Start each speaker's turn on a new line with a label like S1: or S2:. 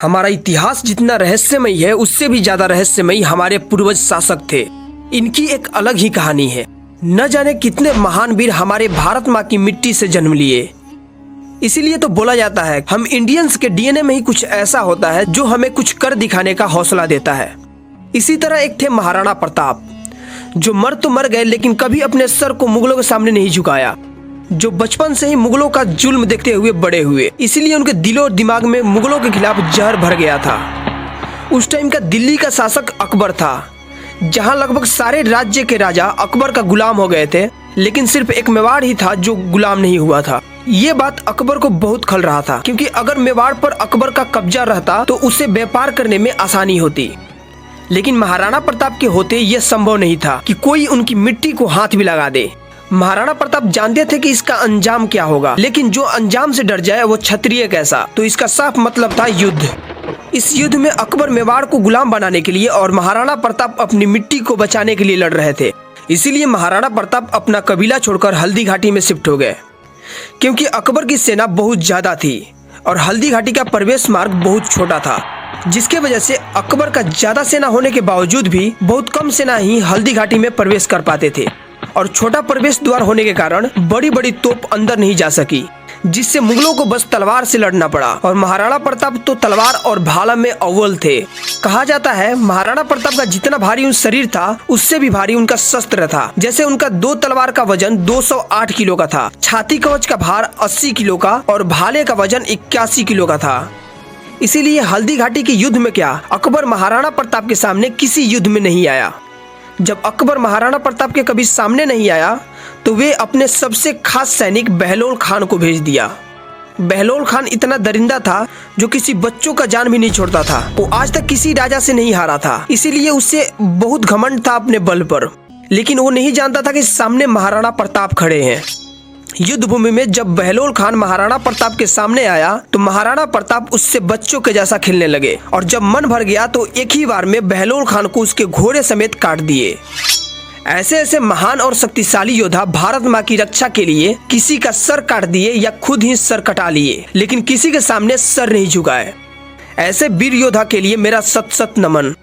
S1: हमारा इतिहास जितना रहस्यमयी है उससे भी ज्यादा रहस्यमयी हमारे पूर्वज शासक थे। इनकी एक अलग ही कहानी है। न जाने कितने महान वीर हमारे भारत माँ की मिट्टी से जन्म लिए। इसीलिए तो बोला जाता है हम इंडियंस के डीएनए में ही कुछ ऐसा होता है जो हमें कुछ कर दिखाने का हौसला देता है। इसी तरह एक थे महाराणा प्रताप, जो मर तो मर गए लेकिन कभी अपने सर को मुगलों के सामने नहीं झुकाया, जो बचपन से ही मुगलों का जुल्म देखते हुए बड़े हुए। इसीलिए उनके दिलो और दिमाग में मुगलों के खिलाफ जहर भर गया था। उस टाइम का दिल्ली का शासक अकबर था, जहां लगभग सारे राज्य के राजा अकबर का गुलाम हो गए थे, लेकिन सिर्फ एक मेवाड़ ही था जो गुलाम नहीं हुआ था। ये बात अकबर को बहुत खल रहा था, क्योंकि अगर मेवाड़ पर अकबर का कब्जा रहता तो उसे व्यापार करने में आसानी होती। लेकिन महाराणा प्रताप के होते यह संभव नहीं था कि कोई उनकी मिट्टी को हाथ भी लगा दे। महाराणा प्रताप जानते थे कि इसका अंजाम क्या होगा, लेकिन जो अंजाम से डर जाए वो क्षत्रिय कैसा। तो इसका साफ मतलब था युद्ध। इस युद्ध में अकबर मेवाड़ को गुलाम बनाने के लिए और महाराणा प्रताप अपनी मिट्टी को बचाने के लिए लड़ रहे थे। इसीलिए महाराणा प्रताप अपना कबीला छोड़कर हल्दी घाटी में शिफ्ट हो गए, क्योंकि अकबर की सेना बहुत ज्यादा थी और हल्दी घाटी का प्रवेश मार्ग बहुत छोटा था, जिसके वजह से अकबर का ज्यादा सेना होने के बावजूद भी बहुत कम सेना ही हल्दी घाटी में प्रवेश कर पाते थे। और छोटा प्रवेश द्वार होने के कारण बड़ी बड़ी तोप अंदर नहीं जा सकी, जिससे मुगलों को बस तलवार से लड़ना पड़ा। और महाराणा प्रताप तो तलवार और भाला में अव्वल थे। कहा जाता है महाराणा प्रताप का जितना भारी उन शरीर था, उससे भी भारी उनका शस्त्र था। जैसे उनका 2 तलवार का वजन 208 किलो का था, छाती कवच का भार 80 किलो का और भाले का वजन 81 किलो का था। इसीलिए हल्दी घाटी के युद्ध में क्या, अकबर महाराणा प्रताप के सामने किसी युद्ध में नहीं आया। जब अकबर महाराणा प्रताप के कभी सामने नहीं आया तो वे अपने सबसे खास सैनिक बहलोल खान को भेज दिया। बहलोल खान इतना दरिंदा था जो किसी बच्चों का जान भी नहीं छोड़ता था। वो आज तक किसी राजा से नहीं हारा था, इसीलिए उसे बहुत घमंड था अपने बल पर। लेकिन वो नहीं जानता था कि सामने महाराणा प्रताप खड़े हैं। युद्ध भूमि में जब बहलोल खान महाराणा प्रताप के सामने आया तो महाराणा प्रताप उससे बच्चों के जैसा खेलने लगे, और जब मन भर गया तो एक ही बार में बहलोल खान को उसके घोड़े समेत काट दिए। ऐसे ऐसे महान और शक्तिशाली योद्धा भारत माँ की रक्षा के लिए किसी का सर काट दिए या खुद ही सर कटा लिए, लेकिन किसी के सामने सर नहीं झुकाए। ऐसे वीर योद्धा के लिए मेरा सत सत नमन।